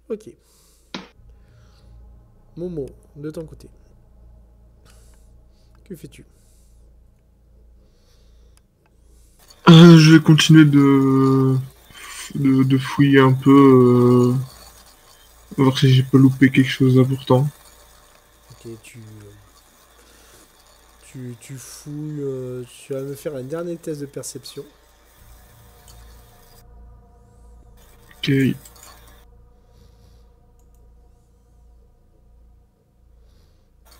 Ok. Momo, de ton côté. Que fais-tu? Je vais continuer de fouiller un peu, voir si j'ai pas loupé quelque chose d'important. Ok, tu fouilles. Tu vas me faire un dernier test de perception. Ok. Et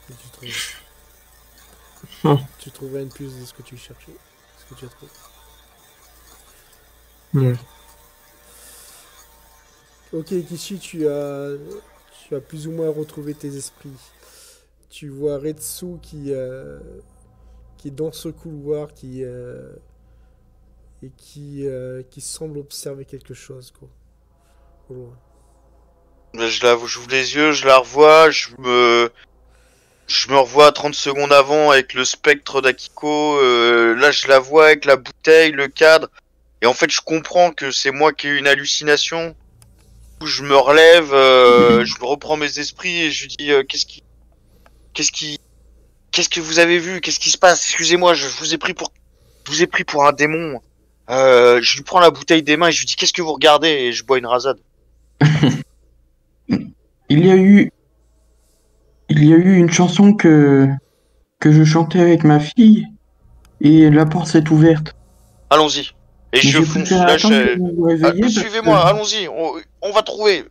tu trouves. Ah, Tu trouveras une plus de ce que tu cherchais. Ce que tu as trouvé. ouais. Ok. Ok, Kishi, tu as plus ou moins retrouvé tes esprits. Tu vois Retsu qui est dans ce couloir qui semble observer quelque chose, quoi, au loin. J'ouvre les yeux, je la revois, je me revois 30 secondes avant avec le spectre d'Akiko. Là, je la vois avec la bouteille, le cadre. Et en fait, je comprends que c'est moi qui ai eu une hallucination. Je me relève, je me reprends mes esprits et je lui dis qu'est-ce qui, qu'est-ce que vous avez vu? Qu'est-ce qui se passe? Excusez-moi, je vous ai pris pour un démon. Je lui prends la bouteille des mains et je lui dis qu'est-ce que vous regardez? Et je bois une rasade. Il y a eu, il y a eu une chanson que je chantais avec ma fille et la porte s'est ouverte. Allons-y. Et Mais je j'ai préféré fonce. Là, attendre que vous vous réveilliez parce que suivez-moi, allons-y, on va trouver.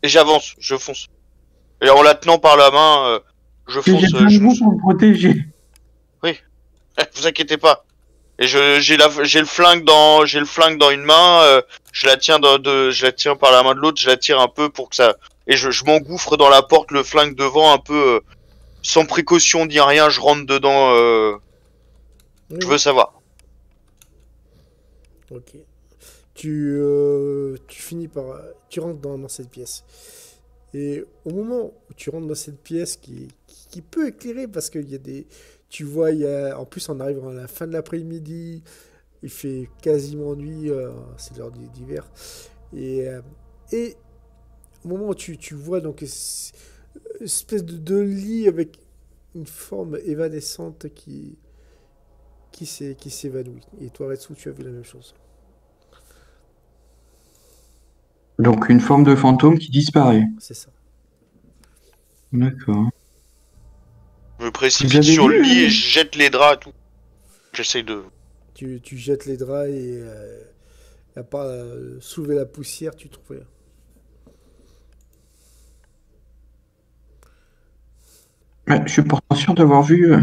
Et j'avance, je fonce. Et en la tenant par la main, je j'ai fonce. besoin de vous pour me protéger. Oui, vous inquiétez pas. Et j'ai le flingue dans une main. Je la tiens par la main de l'autre. Je la tire un peu pour que ça. Et je m'engouffre dans la porte, le flingue devant, un peu sans précaution ni rien. Je rentre dedans. Oui, Je oui. veux savoir. Ok. Tu finis par. Tu rentres dans cette pièce. Et au moment où tu rentres dans cette pièce qui peut éclairer parce qu'il y a des. Tu vois, en plus, on arrive à la fin de l'après-midi. Il fait quasiment nuit. C'est l'heure d'hiver. Et, euh, et au moment où tu vois donc une espèce de lit avec une forme évanescente qui s'évanouit. Et toi, Retsu, tu as vu la même chose. Donc une forme de fantôme qui disparaît. C'est ça. D'accord. Je me Vous précipite avez sur le vu? lit et je jette les draps et tout. J'essaye de. Tu jettes les draps et à part soulever la poussière, tu trouves rien. Je suis pas sûr d'avoir vu.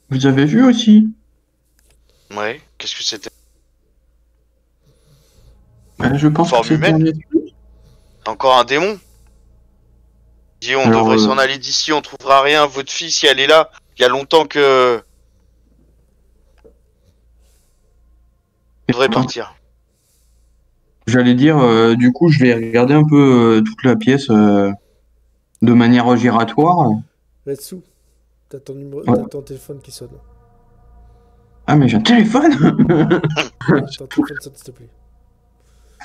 Vous avez vu aussi? Ouais. Qu'est-ce que c'était? Je Une pense que forme c'était humaine? un esprit. Encore un démon? Dis, on Alors, devrait s'en aller d'ici, on trouvera rien. Votre fille, si elle est là, il y a longtemps que. On devrait attends, partir. j'allais dire, du coup, je vais regarder un peu toute la pièce de manière giratoire. Retsu, t'as Ouais. ton téléphone qui sonne. Ah, mais j'ai un téléphone! Ton téléphone sonne, s'il te plaît.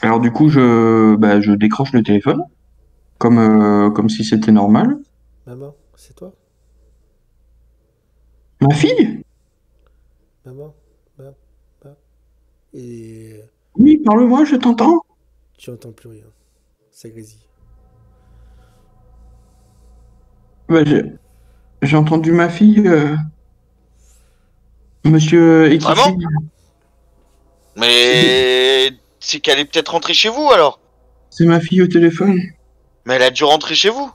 Alors, du coup, je décroche le téléphone, comme si c'était normal. Maman, c'est toi? Ma fille? Maman, maman, maman. Et Oui, parle-moi, je t'entends. tu entends plus rien. Ça grésille. Bah, j'ai entendu ma fille, monsieur Ekichi. Vraiment? Mais. C'est qu'elle est peut-être rentrée chez vous alors. C'est ma fille au téléphone. Mais elle a dû rentrer chez vous.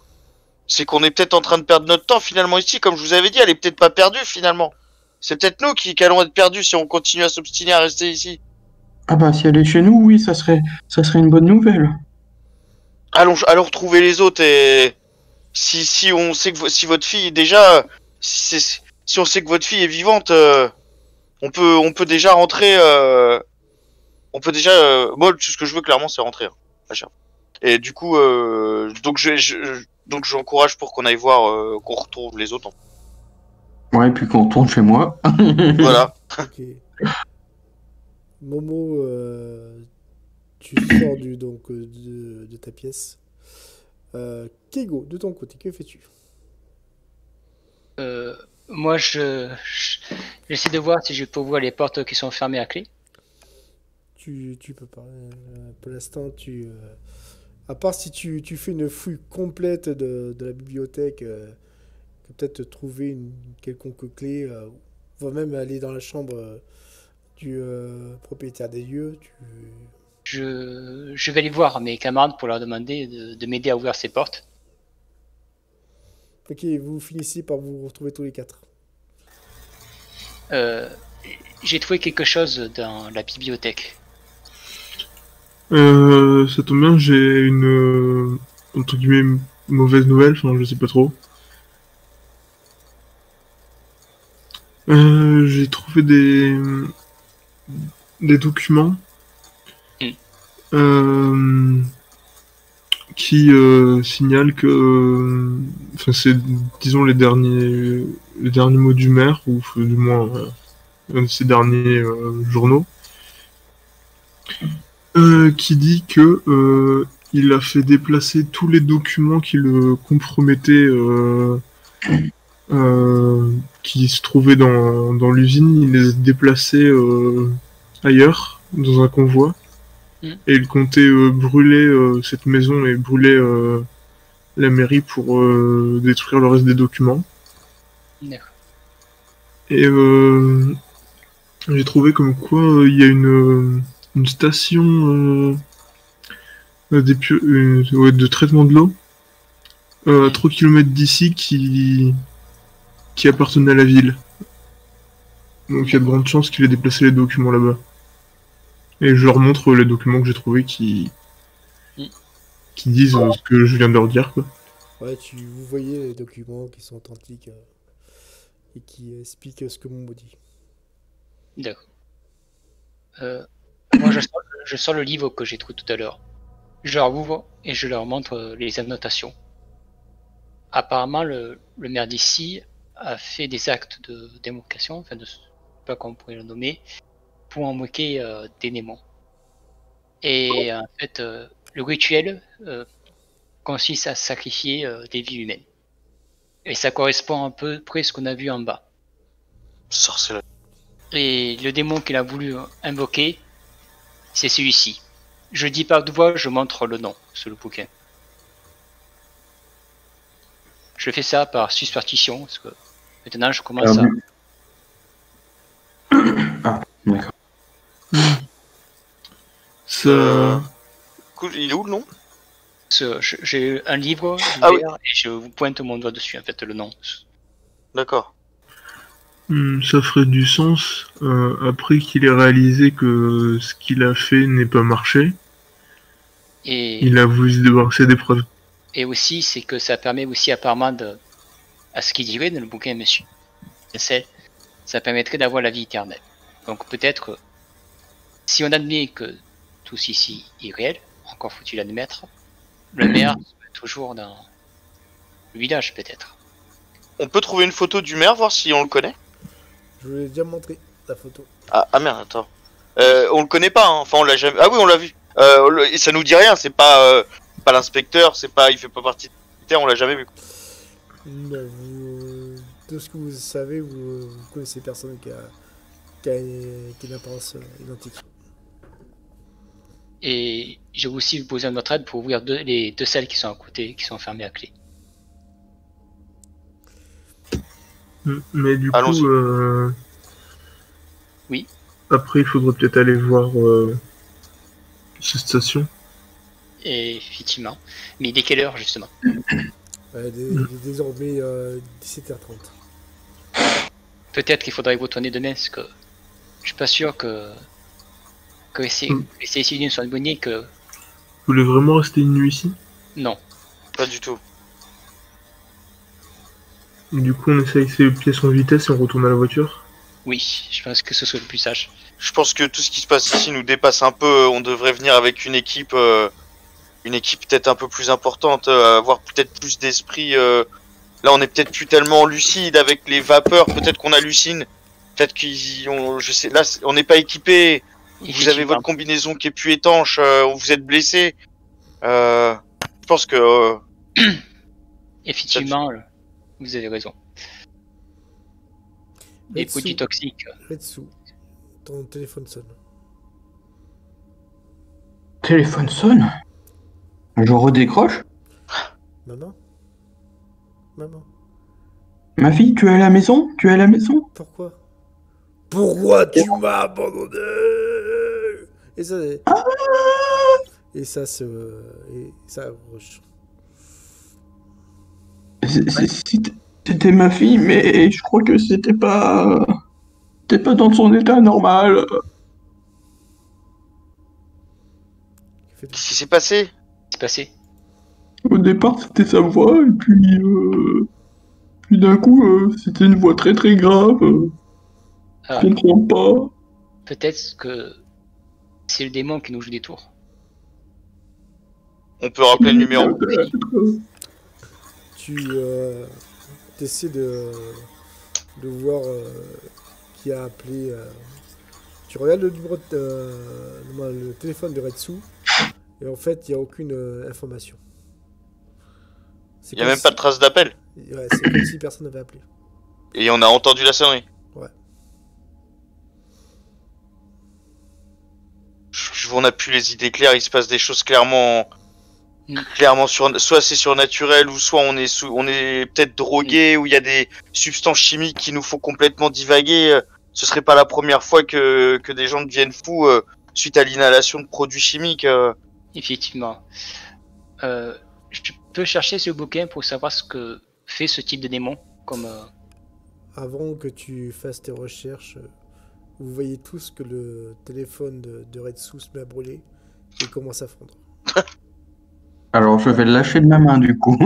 C'est qu'on est peut-être en train de perdre notre temps finalement ici, comme je vous avais dit, elle est peut-être pas perdue finalement. C'est peut-être nous qui allons être perdus si on continue à s'obstiner à rester ici. Ah bah, si elle est chez nous, oui, ça serait une bonne nouvelle. Allons retrouver les autres et si on sait que si votre fille déjà si on sait que votre fille est vivante, on peut déjà rentrer. On peut déjà. Moi, tout ce que je veux clairement, c'est rentrer. Hein, pas cher. Et du coup, donc j'encourage pour qu'on aille voir, qu'on retrouve les autres. Ouais, et puis qu'on retourne chez moi. Voilà. Ok. Momo, Tu sors de ta pièce. Keigo, de ton côté, que fais-tu? Moi, j'essaie de voir si je peux ouvrir les portes qui sont fermées à clé. Tu peux pas. Pour l'instant, à part si tu fais une fouille complète de la bibliothèque, peut-être trouver une quelconque clé, voire même aller dans la chambre du propriétaire des lieux. Je vais aller voir mes camarades pour leur demander de m'aider à ouvrir ces portes. Ok, vous finissez par vous retrouver tous les quatre. J'ai trouvé quelque chose dans la bibliothèque. Ça tombe bien, j'ai une entre guillemets mauvaise nouvelle, enfin je sais pas trop. J'ai trouvé des documents qui signalent que enfin c'est disons les derniers mots du maire ou du moins un de ces derniers journaux qui dit que il a fait déplacer tous les documents qui le compromettaient qui se trouvaient dans l'usine, il les a déplacés ailleurs, dans un convoi. Et il comptait brûler cette maison et brûler la mairie pour détruire le reste des documents. D'accord. Et j'ai trouvé comme quoi il y a une station de traitement de l'eau à 3 km d'ici qui appartenait à la ville. Donc il y a de grandes chances qu'il ait déplacé les documents là-bas. Et je leur montre les documents que j'ai trouvés qui disent ce que je viens de leur dire, quoi. Ouais, vous voyez les documents qui sont authentiques et qui expliquent ce que Momo dit. D'accord. Moi, je sors le livre que j'ai trouvé tout à l'heure. Je leur ouvre et je leur montre les annotations. Apparemment, le maire d'ici a fait des actes de démocration, enfin, je sais pas comment on pourrait le nommer, pour en moquer des démons. Et en fait, le rituel consiste à sacrifier des vies humaines. Et ça correspond un peu près à ce qu'on a vu en bas. Sorcellerie. Et le démon qu'il a voulu invoquer, c'est celui-ci. Je dis par deux voix, je montre le nom sur le bouquin. Je fais ça par superstition, parce que maintenant je commence à... Ah, d'accord. Ça... Il est où le nom? J'ai un livre Ah ouvert et je vous pointe mon doigt dessus, en fait, le nom. D'accord. Ça ferait du sens après qu'il ait réalisé que ce qu'il a fait n'est pas marché. Et, Il a voulu se débarrasser des preuves. et aussi, c'est que ça permet aussi apparemment à ce qu'il dirait dans le bouquin, monsieur, ça permettrait d'avoir la vie éternelle. Donc peut-être, si on admet que tout ceci est réel, encore faut-il l'admettre, le maire est toujours dans le village peut-être. On peut trouver une photo du maire, voir si on le connaît? Je vous l'ai déjà montré, la photo. Ah merde, attends. On le connaît pas, hein. Enfin on l'a jamais... Ah oui, on l'a vu. Et ça nous dit rien, c'est pas l'inspecteur, il fait pas partie de l'unité, on l'a jamais vu. Non, de ce que vous savez, vous connaissez personne qui a une apparence identique. Et je vais aussi vous poser notre aide pour ouvrir les deux celles qui sont à côté, qui sont fermées à clé. Mais du Allons-y. coup, Oui. Après, il faudrait peut-être aller voir cette station. Et effectivement. Mais il est quelle heure justement? Désormais 17h30. Peut-être qu'il faudrait vous tourner demain, parce que je suis pas sûr que ces Céline soit bonne que... Vous voulez vraiment rester une nuit ici? Non. Pas du tout. Du coup, on essaye ces pièces en vitesse et on retourne à la voiture. Oui, je pense que ce serait le plus sage. Je pense que tout ce qui se passe ici nous dépasse un peu. On devrait venir avec une équipe peut-être un peu plus importante, avoir peut-être plus d'esprit. Là, on est peut-être plus tellement lucide avec les vapeurs. Peut-être qu'on hallucine. Peut-être je sais. Là, on n'est pas équipé. Vous avez votre combinaison qui est plus étanche, vous êtes blessé. Je pense que... Effectivement, vous avez raison. Des produits toxiques. Retsu, ton téléphone sonne. Téléphone sonne. Je redécroche. Maman? Maman? Ma fille, tu es à la maison? Tu es à la maison? Pourquoi? Pourquoi tu m'as abandonné? Et ça... Et ça se... Et ça approche. C'était ma fille, mais je crois que c'était pas dans son état normal. Qu'est-ce qui s'est passé? Au départ, c'était sa voix, et puis d'un coup, c'était une voix très très grave. Je comprends pas. Peut-être que c'est le démon qui nous joue des tours. On peut rappeler le numéro. Tu essaies de voir qui a appelé. Tu regardes le numéro le téléphone de Retsu et en fait il n'y a aucune information. Il n'y a même pas de trace d'appel. Ouais, c'est comme si personne n'avait appelé. Et on a entendu la sonnerie. Ouais. On n'a plus les idées claires, il se passe des choses clairement soit c'est surnaturel, ou soit on est peut-être drogué, ou il y a des substances chimiques qui nous font complètement divaguer. Ce serait pas la première fois que des gens deviennent fous suite à l'inhalation de produits chimiques. Effectivement. Je peux chercher ce bouquin pour savoir ce que fait ce type de démon comme... Avant que tu fasses tes recherches, vous voyez tous que le téléphone de Retsu se met à brûler et commence à fondre. Alors je vais le lâcher de ma main du coup.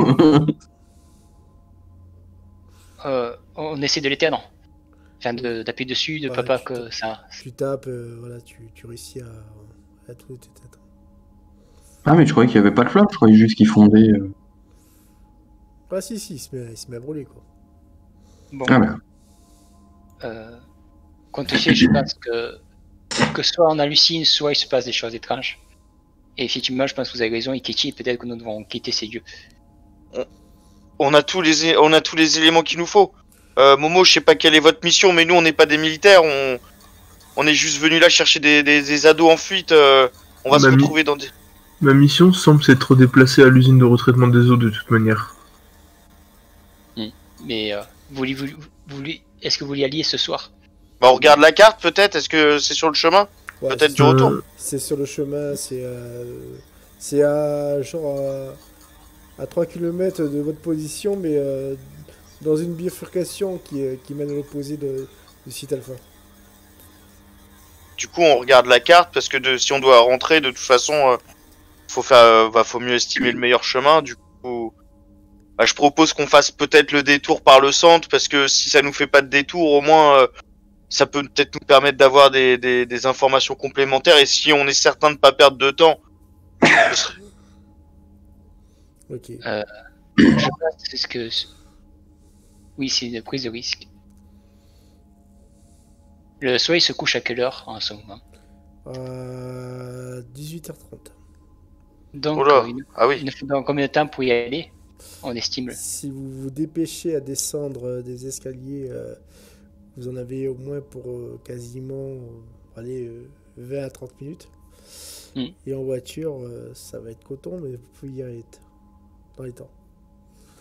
On essaie de l'éteindre. Enfin, d'appuyer dessus, de pas que ça... Tu tapes, voilà, tu réussis à tout éteindre. Ah mais je croyais qu'il n'y avait pas de flamme, je croyais juste qu'il fondait. Ah si, il se met à brûler quoi. Bon. Ah ben. Quand tu sais, je pense que soit on hallucine, soit il se passe des choses étranges. Et effectivement, je pense que vous avez raison, Ikechi, peut-être que nous devons quitter ces lieux. On a tous les éléments qu'il nous faut. Momo, je sais pas quelle est votre mission, mais nous on n'est pas des militaires, on est juste venus là chercher des ados en fuite. On va se retrouver dans des... Ma mission semble s'être déplacée à l'usine de retraitement des eaux de toute manière. Mais est-ce que vous y alliez ce soir? Bah on regarde la carte peut-être, est-ce que c'est sur le chemin? Ouais, peut-être du retour. C'est sur le chemin, c'est à genre à 3 km de votre position, mais dans une bifurcation qui mène à l'opposé du site Alpha. Du coup on regarde la carte parce que si on doit rentrer de toute façon faut mieux estimer le meilleur chemin. Du coup je propose qu'on fasse peut-être le détour par le centre, parce que si ça nous fait pas de détour, au moins ça peut peut-être nous permettre d'avoir des informations complémentaires, et si on est certain de pas perdre de temps. Ok. Je pense que oui, c'est une prise de risque. Le soleil se couche à quelle heure en ce moment? 18h30. Donc, il nous faut combien de temps pour y aller? On estime. Si vous vous dépêchez à descendre des escaliers, vous en avez au moins pour quasiment 20 à 30 minutes. Et en voiture, ça va être coton, mais vous pouvez y aller dans les temps.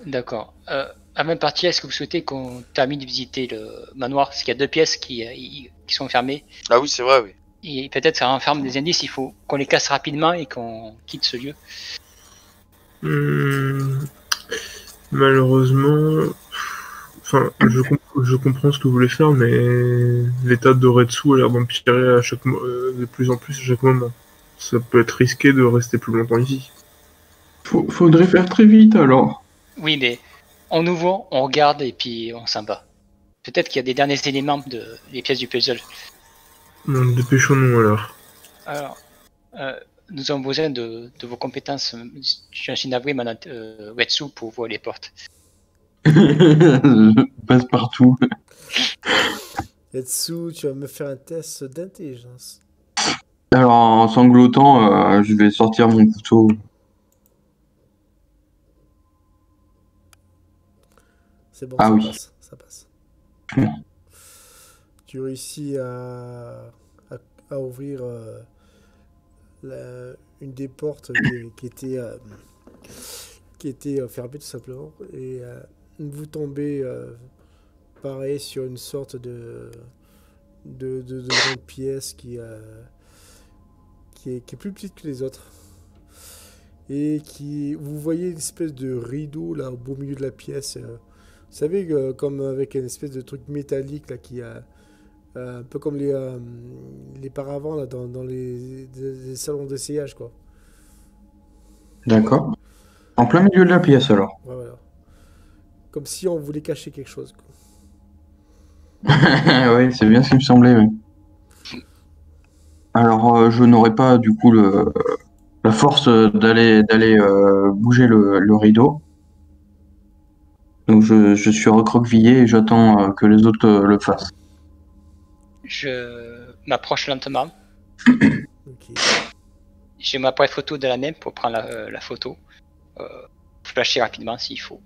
D'accord. À même partie, est-ce que vous souhaitez qu'on termine de visiter le manoir? Parce qu'il y a 2 pièces qui sont fermées. Ah oui, c'est vrai, oui. Et peut-être ça renferme des indices, il faut qu'on les casse rapidement et qu'on quitte ce lieu. Malheureusement, enfin, je comprends ce que vous voulez faire, mais l'état de Retsu a l'air d'empirer de plus en plus à chaque moment. Ça peut être risqué de rester plus longtemps ici. Faudrait faire très vite alors. Oui, mais on ouvre, on regarde et puis on s'en va. Peut-être qu'il y a des derniers éléments des pièces du puzzle. Bon, dépêchons-nous alors. Alors, nous avons besoin de vos compétences. Je suis navré, madame Retsu, pour ouvrir les portes. Passe partout. Retsu, tu vas me faire un test d'intelligence. Alors, en sanglotant, je vais sortir mon couteau. C'est bon, Ah ça oui. passe. Ça passe. Bon. Tu réussis à ouvrir une des portes qui était fermée tout simplement. Et vous tombez pareil sur une sorte de grande pièce qui est plus petite que les autres. Et vous voyez une espèce de rideau là au beau milieu de la pièce. Vous savez, comme avec une espèce de truc métallique là qui a un peu comme les paravents là dans les salons d'essayage quoi. D'accord. En plein milieu de la pièce, alors. Ouais, voilà. Comme si on voulait cacher quelque chose quoi. Oui, c'est bien ce qui me semblait, oui. Alors, je n'aurais pas, du coup, la force d'aller bouger le rideau. Donc, je suis recroquevillé et j'attends que les autres le fassent. Je m'approche lentement. Ok. J'ai ma appareil photo de la main pour prendre la photo. Flasher rapidement s'il faut.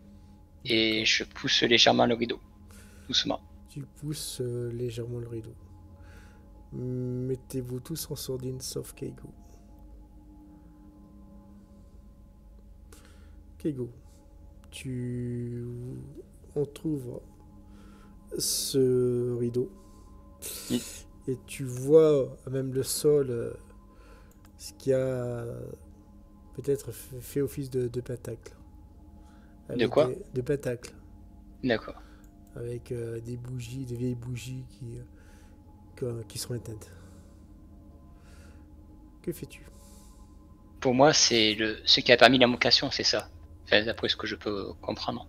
Et je pousse légèrement le rideau. Doucement. Tu pousses légèrement le rideau. Mettez-vous tous en sourdine sauf Keigo. Keigo, on trouve ce rideau. Oui. Et tu vois même le sol, ce qui a peut-être fait office de pentacle. De quoi? De pentacle. D'accord. Avec des bougies, des vieilles bougies qui sont éteintes. Que fais-tu? Pour moi, c'est ce qui a permis l'invocation, c'est ça. Enfin, d'après ce que je peux comprendre.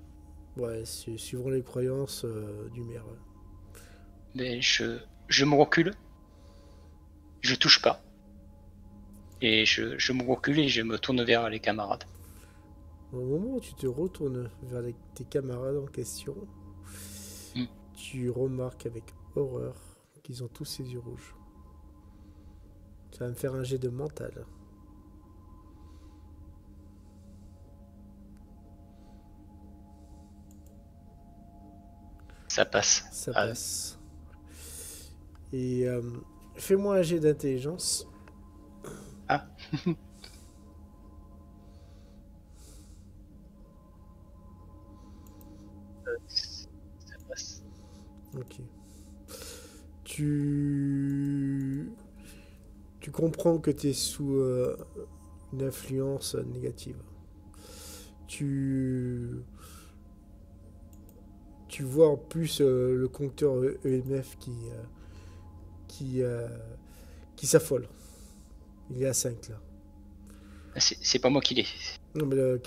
Ouais, c'est suivant les croyances du maire. Ouais. Mais je me recule. Je touche pas. Et je me recule et je me tourne vers les camarades. Au moment où tu te retournes vers tes camarades en question, tu remarques avec horreur qu'ils ont tous les yeux rouges. Ça va me faire un jet de mental. Ça passe. Ça passe. Et fais-moi un jet d'intelligence. Ah. Ça passe. Ok. Tu comprends que tu es sous une influence négative. Tu vois en plus le compteur EMF qui s'affole. Il est à 5 là. C'est pas moi qui l'ai. Non mais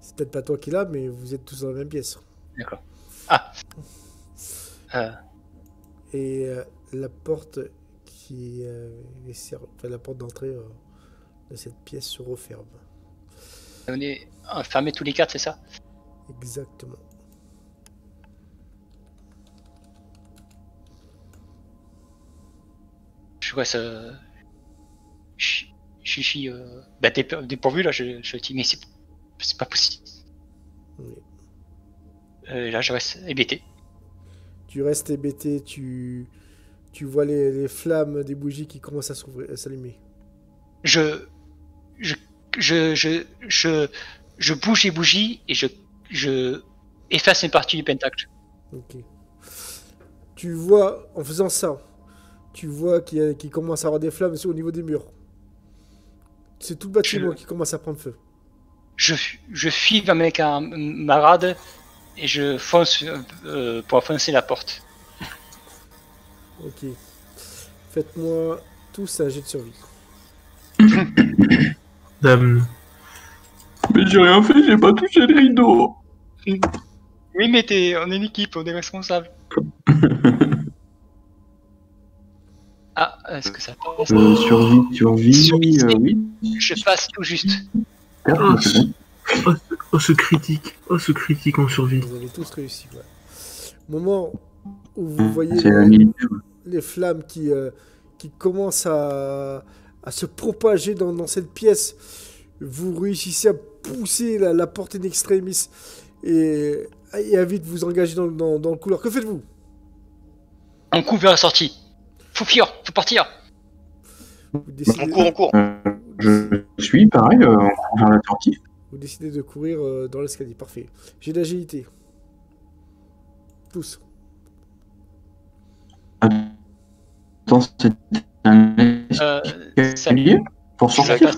c'est peut-être pas toi qui l'as, mais vous êtes tous dans la même pièce. D'accord. Ah. Et la porte la porte d'entrée de cette pièce se referme. On est fermé tous les quatre, c'est ça? Exactement. Je vois ça. Je suis dépourvu là, je dis mais c'est pas possible. Oui. Là je reste hébété. Tu restes hébété, tu vois les flammes des bougies qui commencent à s'allumer. Je bouge les bougies et je efface une partie du pentacle. Ok. Tu vois, en faisant ça, tu vois qu'il commence à avoir des flammes au niveau des murs. C'est tout le bâtiment qui commence à prendre feu. Je fuis vers mes camarades et je fonce pour enfoncer la porte. Ok. Faites-moi tous un jet de survie. Dame. Mais j'ai rien fait, j'ai pas touché le rideau. Oui, mais on est une équipe, on est responsable. Ah, est-ce que ça passe? Survie, oui. Je passe tout juste. Oh, ce critique en survie. Vous avez tous réussi. Ouais. Au moment où vous voyez les flammes qui qui commence à se propager dans cette pièce. Vous réussissez à pousser la porte in extremis et à vite vous engager dans le couloir. Que faites-vous? On court vers la sortie. Faut fuir, faut partir. Vous décidez, On court. Je suis pareil, on court vers la sortie. vous décidez de courir dans l'escalier. Parfait. J'ai d'agilité. Tous. Attends, c'est un Ça, escalier pour sortir.